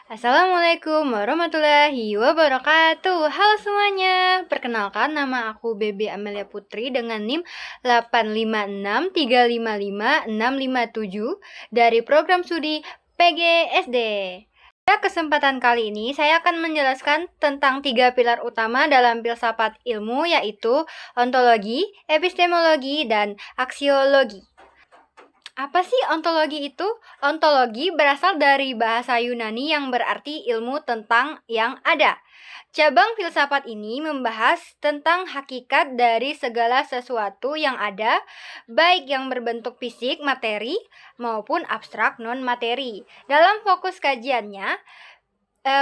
Assalamualaikum warahmatullahi wabarakatuh. Halo semuanya, perkenalkan nama aku Bebe Amelia Putri dengan NIM 856355657 dari program studi PGSD. Pada kesempatan kali ini, saya akan menjelaskan tentang 3 pilar utama dalam filsafat ilmu, yaitu ontologi, epistemologi, dan aksiologi. Apa sih ontologi itu? Ontologi berasal dari bahasa Yunani yang berarti ilmu tentang yang ada. Cabang filsafat ini membahas tentang hakikat dari segala sesuatu yang ada, baik yang berbentuk fisik, materi, maupun abstrak non-materi. Dalam fokus kajiannya,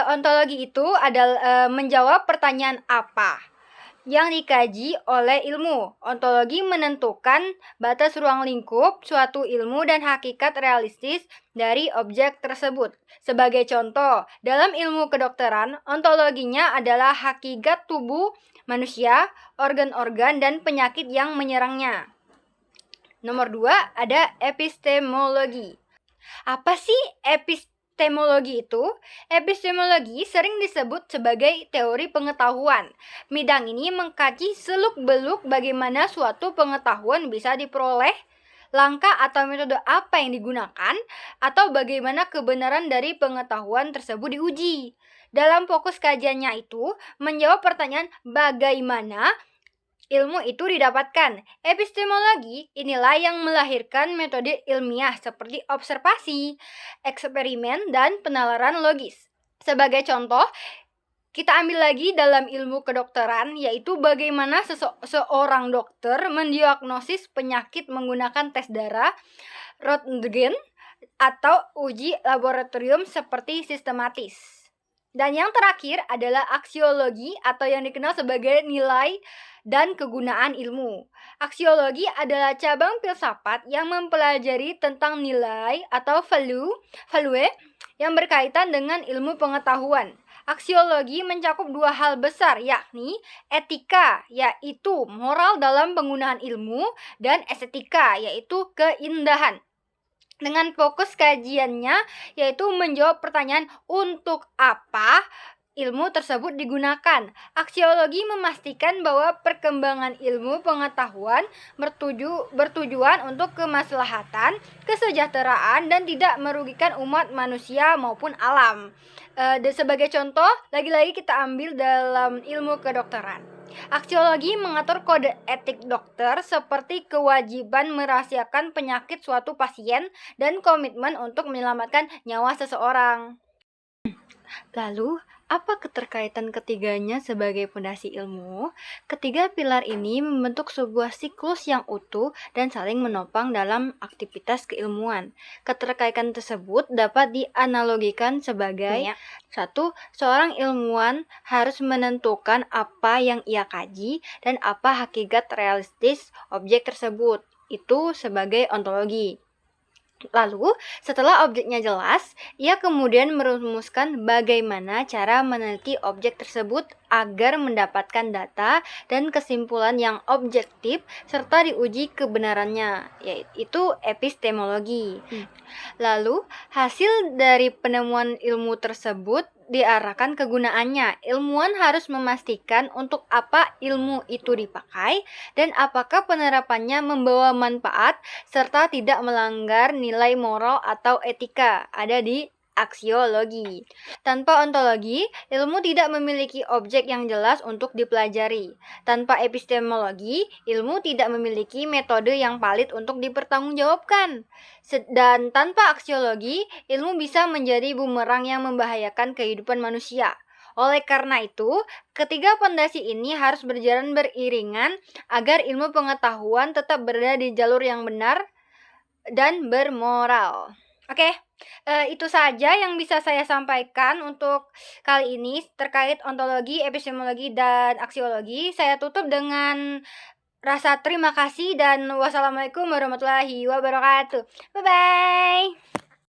ontologi itu adalah menjawab pertanyaan apa yang dikaji oleh ilmu. Ontologi menentukan batas ruang lingkup suatu ilmu dan hakikat realistis dari objek tersebut. Sebagai contoh, dalam ilmu kedokteran, ontologinya adalah hakikat tubuh manusia, organ-organ, dan penyakit yang menyerangnya. Nomor 2, ada epistemologi. Apa sih epistemologi itu? Epistemologi sering disebut sebagai teori pengetahuan. Bidang ini mengkaji seluk-beluk bagaimana suatu pengetahuan bisa diperoleh, langkah atau metode apa yang digunakan, atau bagaimana kebenaran dari pengetahuan tersebut diuji. Dalam fokus kajiannya itu, menjawab pertanyaan bagaimana ilmu itu didapatkan. Epistemologi inilah yang melahirkan metode ilmiah seperti observasi, eksperimen, dan penalaran logis. Sebagai contoh, kita ambil lagi dalam ilmu kedokteran, yaitu bagaimana seorang dokter mendiagnosis penyakit menggunakan tes darah, Röntgen, atau uji laboratorium seperti sistematis. Dan yang terakhir adalah aksiologi atau yang dikenal sebagai nilai dan kegunaan ilmu. Aksiologi adalah cabang filsafat yang mempelajari tentang nilai atau value yang berkaitan dengan ilmu pengetahuan. Aksiologi mencakup 2 hal besar, yakni etika, yaitu moral dalam penggunaan ilmu, dan estetika, yaitu keindahan. Dengan fokus kajiannya yaitu menjawab pertanyaan untuk apa ilmu tersebut digunakan. Aksiologi memastikan bahwa perkembangan ilmu pengetahuan bertujuan untuk kemaslahatan, kesejahteraan, dan tidak merugikan umat manusia maupun alam. Sebagai contoh, lagi-lagi kita ambil dalam ilmu kedokteran. Aksiologi mengatur kode etik dokter seperti kewajiban merahasiakan penyakit suatu pasien dan komitmen untuk menyelamatkan nyawa seseorang. Lalu, apa keterkaitan ketiganya sebagai fondasi ilmu? Ketiga pilar ini membentuk sebuah siklus yang utuh dan saling menopang dalam aktivitas keilmuan. Keterkaitan tersebut dapat dianalogikan sebagai 1. Seorang ilmuwan harus menentukan apa yang ia kaji dan apa hakikat realistis objek tersebut. Itu sebagai ontologi. Lalu, setelah objeknya jelas, ia kemudian merumuskan bagaimana cara meneliti objek tersebut agar mendapatkan data dan kesimpulan yang objektif serta diuji kebenarannya, yaitu epistemologi. Lalu, hasil dari penemuan ilmu tersebut diarahkan kegunaannya. Ilmuwan harus memastikan untuk apa ilmu itu dipakai dan apakah penerapannya membawa manfaat serta tidak melanggar nilai moral atau etika ada di aksiologi. Tanpa ontologi, ilmu tidak memiliki objek yang jelas untuk dipelajari. Tanpa epistemologi, ilmu tidak memiliki metode yang valid untuk dipertanggungjawabkan. Dan tanpa aksiologi, ilmu bisa menjadi bumerang yang membahayakan kehidupan manusia. Oleh karena itu, ketiga fondasi ini harus berjalan beriringan agar ilmu pengetahuan tetap berada di jalur yang benar dan bermoral. Oke, itu saja yang bisa saya sampaikan untuk kali ini terkait ontologi, epistemologi, dan aksiologi. Saya tutup dengan rasa terima kasih dan wassalamualaikum warahmatullahi wabarakatuh. Bye-bye.